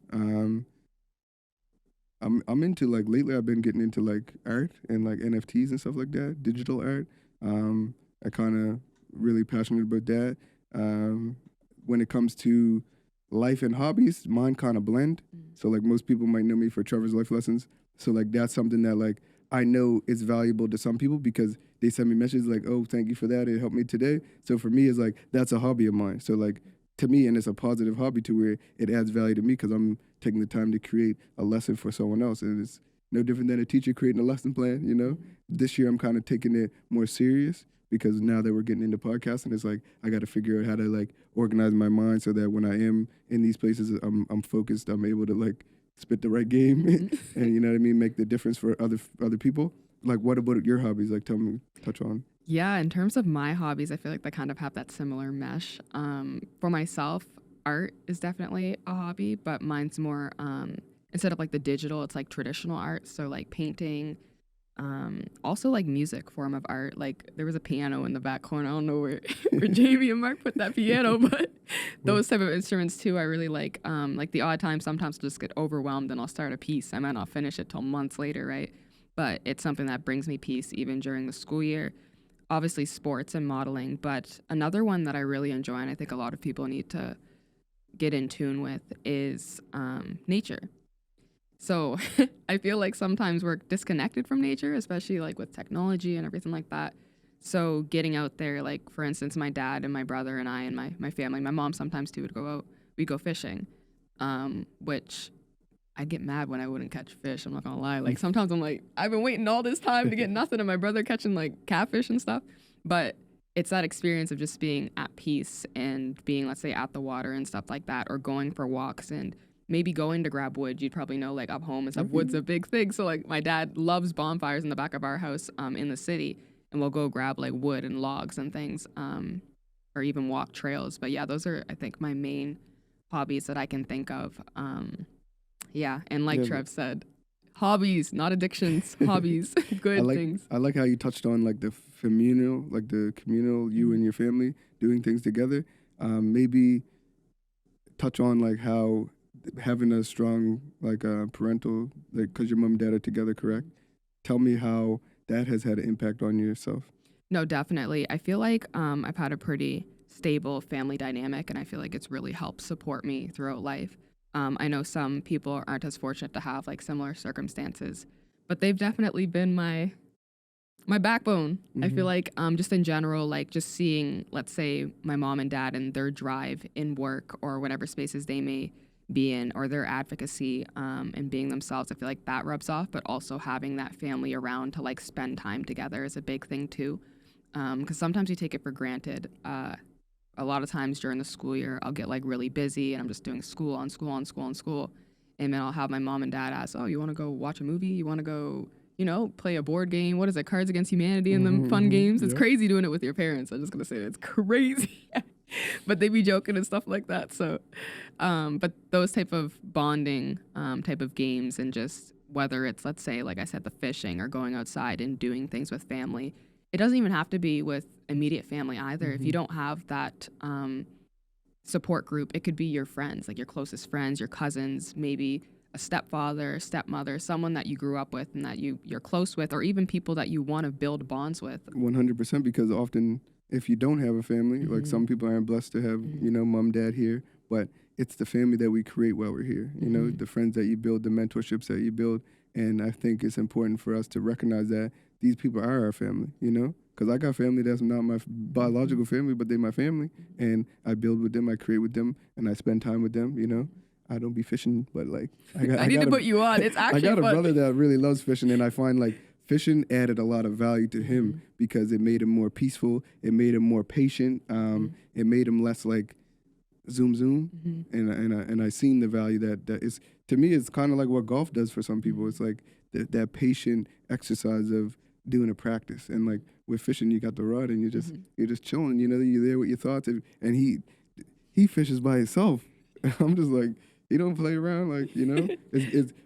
I'm into like lately I've been getting into like art and like NFTs and stuff like that, digital art. I kind of really passionate about that. When it comes to life and hobbies, mine kind of blend. So like most people might know me for Trevor's life lessons. So like that's something that like I know is valuable to some people because they send me messages like, "Oh, thank you for that. It helped me today." So for me, it's like that's a hobby of mine. So like to me, and it's a positive hobby to where it adds value to me because I'm taking the time to create a lesson for someone else, and it's no different than a teacher creating a lesson plan. You know, this year I'm kind of taking it more serious because now that we're getting into podcasting, it's like I got to figure out how to like organize my mind so that when I am in these places, I'm focused. I'm able to like spit the right game, and you know what I mean, make the difference for other people. Like, what about your hobbies? Like, tell me, touch on. Yeah, in terms of my hobbies, I feel like they kind of have that similar mesh. For myself, art is definitely a hobby, but mine's more instead of like the digital, it's like traditional art. So like painting, also like music form of art. Like there was a piano in the back corner. I don't know where where Jamie and Mark put that piano, but those type of instruments too. I really like. Like the odd time, sometimes I'll just get overwhelmed and I'll start a piece. I might not finish it till months later, right? But it's something that brings me peace even during the school year. Obviously sports and modeling, but another one that I really enjoy and I think a lot of people need to get in tune with is nature. So I feel like sometimes we're disconnected from nature, especially like with technology and everything like that. So getting out there, like for instance, my dad and my brother and I and my family, my mom sometimes too would go out, we go fishing, which I'd get mad when I wouldn't catch fish. I'm not gonna lie. Like sometimes I'm like, I've been waiting all this time to get nothing, and my brother catching like catfish and stuff. But it's that experience of just being at peace and being, let's say, at the water and stuff like that, or going for walks and maybe going to grab wood. You'd probably know, like up home and stuff, wood's a big thing. So like my dad loves bonfires in the back of our house in the city, and we'll go grab like wood and logs and things, or even walk trails. But yeah, those are I think my main hobbies that I can think of. Yeah, and like Yeah, Trev said, hobbies, not addictions, hobbies, good things. I like how you touched on like the communal, you and your family doing things together. Maybe touch on like how having a strong like parental, like because your mom and dad are together, correct? Tell me how that has had an impact on yourself. No, definitely. I feel like I've had a pretty stable family dynamic, and I feel like it's really helped support me throughout life. I know some people aren't as fortunate to have like similar circumstances, but they've definitely been my backbone. I feel like just in general, like just seeing, let's say, my mom and dad and their drive in work or whatever spaces they may be in, or their advocacy and being themselves, I feel like that rubs off. But also having that family around to like spend time together is a big thing too. Because sometimes you take it for granted. A lot of times during the school year, I'll get like really busy and I'm just doing school on school on school on school. And then I'll have my mom and dad ask, "Oh, you want to go watch a movie? You want to go play a board game. What is it? Cards Against Humanity and them fun games. It's crazy doing it with your parents. I'm just going to say that it's crazy. But they be joking and stuff like that. So, but those type of bonding type of games, and just whether it's, let's say, like I said, the fishing or going outside and doing things with family, it doesn't even have to be with immediate family either. If you don't have that support group, it could be your friends, like your closest friends, your cousins, maybe a stepfather, stepmother, someone that you grew up with and that you're close with, or even people that you want to build bonds with. 100%, because often if you don't have a family, like some people aren't blessed to have, mom, dad here, but it's the family that we create while we're here, the friends that you build, the mentorships that you build. And I think it's important for us to recognize that these people are our family, because I got family that's not my biological family, but they're my family. And I build with them, I create with them, and I spend time with them, I don't be fishing, but like I need to put you on. It's actually I got a fun. brother that really loves fishing, and I find like fishing added a lot of value to him because it made him more peaceful. It made him more patient. It made him less like zoom. And I seen the value that is, to me, it's kind of like what golf does for some people. It's like that patient exercise of doing a practice. And like with fishing, you got the rod and you're just chilling. You're there with your thoughts. And he fishes by himself. I'm just like, he don't play around, like,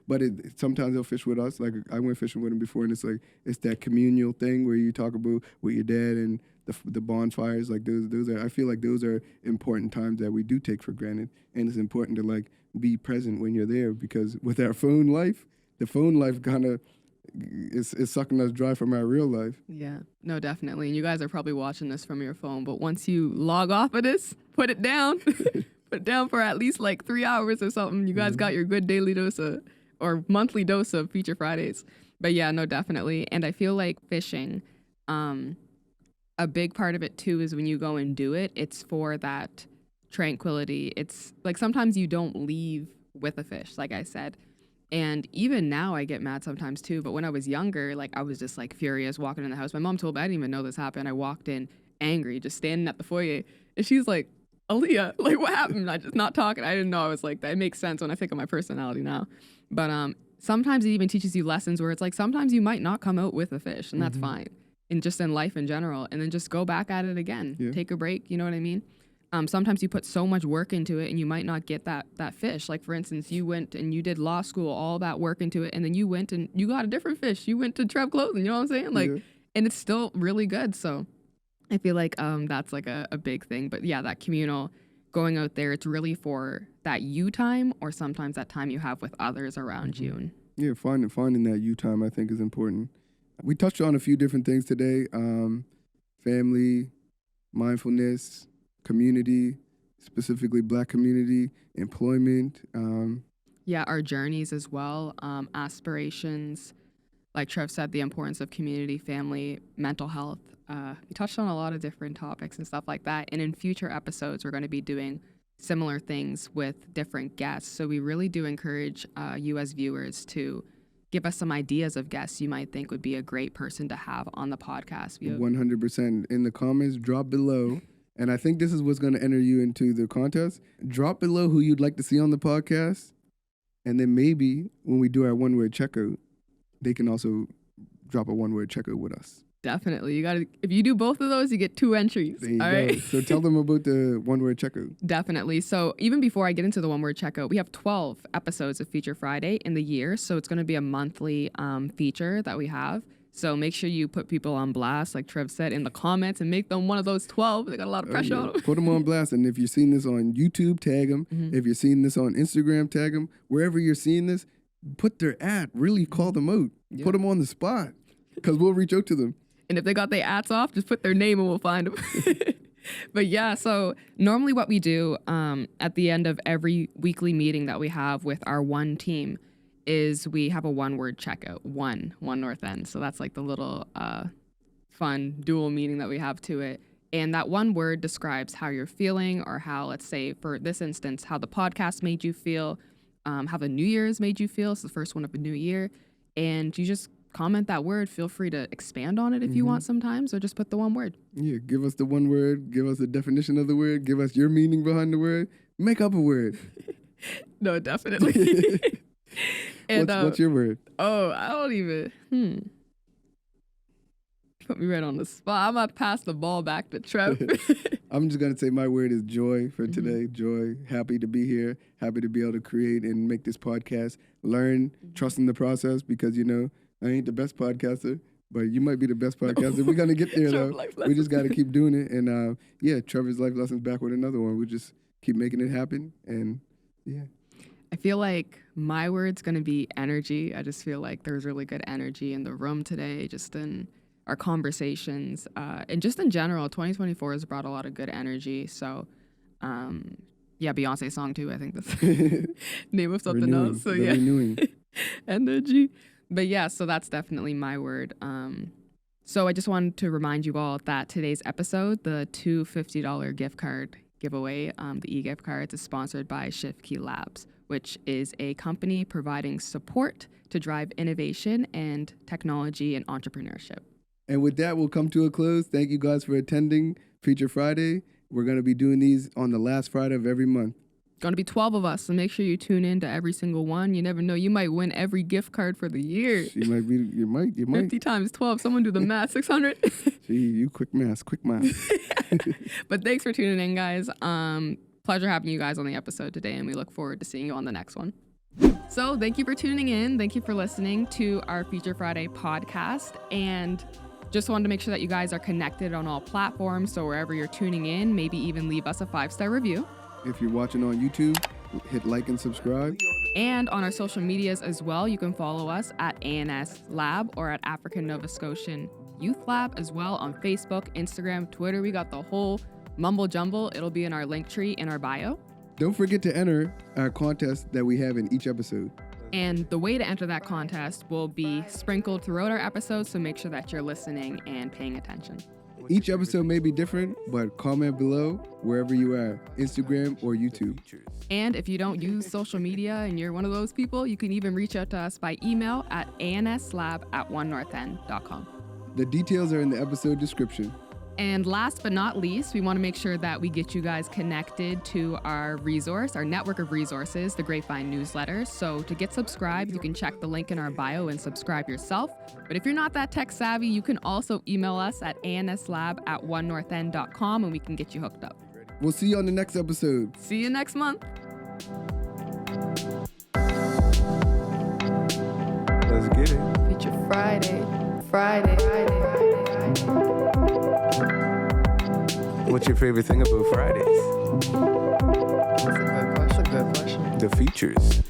but sometimes he'll fish with us. Like I went fishing with him before, and it's that communal thing where you talk about with your dad and the bonfires. Like those are, I feel like those are important times that we do take for granted, and it's important to like be present when you're there, because with our phone life, the phone life kind of is sucking us dry from our real life. Yeah, no, definitely. And you guys are probably watching this from your phone, but once you log off of this, put it down. Put down for at least like 3 hours or something. You guys got your good daily dose or monthly dose of Feature Fridays. But yeah, no, definitely. And I feel like fishing, a big part of it too is when you go and do it, it's for that tranquility. It's like sometimes you don't leave with a fish, like I said. And even now I get mad sometimes too. But when I was younger, like I was just like furious walking in the house. My mom told me I didn't even know this happened. I walked in angry, just standing at the foyer. And she's like, Aaliyah, like what happened? I just not talking. I didn't know I was like that. It makes sense when I think of my personality now. But sometimes it even teaches you lessons where it's like sometimes you might not come out with a fish, and that's fine. And just in life in general, and then just go back at it again. Yeah. Take a break, you know what I mean? Sometimes you put so much work into it and you might not get that fish. Like for instance, you went and you did law school, all that work into it, and then you went and you got a different fish. You went to Trev Clothing, you know what I'm saying? Like, and it's still really good. So I feel like that's like a big thing. But yeah, that communal going out there, it's really for that you time, or sometimes that time you have with others around you. Yeah, finding that you time, I think, is important. We touched on a few different things today. Family, mindfulness, community, specifically Black community, employment. Yeah, our journeys as well, aspirations. Like Trev said, the importance of community, family, mental health. We touched on a lot of different topics and stuff like that. And in future episodes, we're going to be doing similar things with different guests. So we really do encourage you as viewers to give us some ideas of guests you might think would be a great person to have on the podcast. 100%. In the comments, drop below. And I think this is what's going to enter you into the contest. Drop below who you'd like to see on the podcast. And then maybe when we do our one-word checkout, they can also drop a one-word checkout with us. Definitely. You gotta. If you do both of those, you get 2 entries. There you all go. right? So tell them about the one-word checkout. Definitely. So even before I get into the one-word checkout, we have 12 episodes of Feature Friday in the year. So it's going to be a monthly feature that we have. So make sure you put people on blast, like Trev said, in the comments, and make them one of those 12. They got a lot of pressure on them. Put them on blast. And if you're seeing this on YouTube, tag them. If you're seeing this on Instagram, tag them. Wherever you're seeing this, put their @ really call them out. Yep. Put them on the spot, because we'll reach out to them. And if they got their ats off, just put their name and we'll find them. But yeah, so normally what we do at the end of every weekly meeting that we have with our one team is we have a one-word checkout, one North End. So that's like the little fun dual meaning that we have to it. And that one word describes how you're feeling, or how, let's say for this instance, how the podcast made you feel, how the New Year's made you feel. It's the first one of the new year. And you just comment that word. Feel free to expand on it if you want sometimes, or just put the one word. Yeah, give us the one word. Give us the definition of the word. Give us your meaning behind the word. Make up a word. No, definitely. And, What's your word? Oh, I don't even. Put me right on the spot. I'm gonna pass the ball back to Trev. I'm just gonna say my word is joy for today. Joy. Happy to be here. Happy to be able to create and make this podcast. Learn, trust in the process, because I ain't the best podcaster, but you might be the best podcaster. We're gonna get there though. We just gotta keep doing it. And Trevor's life lessons back with another one. We just keep making it happen. And yeah. I feel like my word's gonna be energy. I just feel like there's really good energy in the room today, just in our conversations, and just in general. 2024 has brought a lot of good energy. So, Beyonce song too. I think that's name of something else. So renewing. Energy. But yeah, so that's definitely my word. So I just wanted to remind you all that today's episode, the two $50 gift card giveaway, the e-gift cards, is sponsored by Shift Key Labs, which is a company providing support to drive innovation and technology and entrepreneurship. And with that, we'll come to a close. Thank you guys for attending Feature Friday. We're going to be doing these on the last Friday of every month. Going to be 12 of us, so make sure you tune in to every single one. You never know. You might win every gift card for the year. You might. 50 times 12. Someone do the math. 600. Gee, you quick math. But thanks for tuning in, guys. Pleasure having you guys on the episode today, and we look forward to seeing you on the next one. So thank you for tuning in. Thank you for listening to our Feature Friday podcast. And just wanted to make sure that you guys are connected on all platforms. So wherever you're tuning in, maybe even leave us a 5-star review. If you're watching on YouTube, hit like and subscribe. And on our social medias as well, you can follow us at ANS Lab or at African Nova Scotian Youth Lab as well on Facebook, Instagram, Twitter. We got the whole mumble jumble. It'll be in our link tree in our bio. Don't forget to enter our contest that we have in each episode. And the way to enter that contest will be sprinkled throughout our episodes, so make sure that you're listening and paying attention. Each episode may be different, but comment below wherever you are, Instagram or YouTube. And if you don't use social media and you're one of those people, you can even reach out to us by email at anslab@onenorthend.com. The details are in the episode description. And last but not least, we want to make sure that we get you guys connected to our resource, our network of resources, the Grapevine newsletter. So to get subscribed, you can check the link in our bio and subscribe yourself. But if you're not that tech savvy, you can also email us at anslab@onenorthend.com and we can get you hooked up. We'll see you on the next episode. See you next month. Let's get it. Feature Friday. What's your favorite thing about Fridays? That's a good question. The features.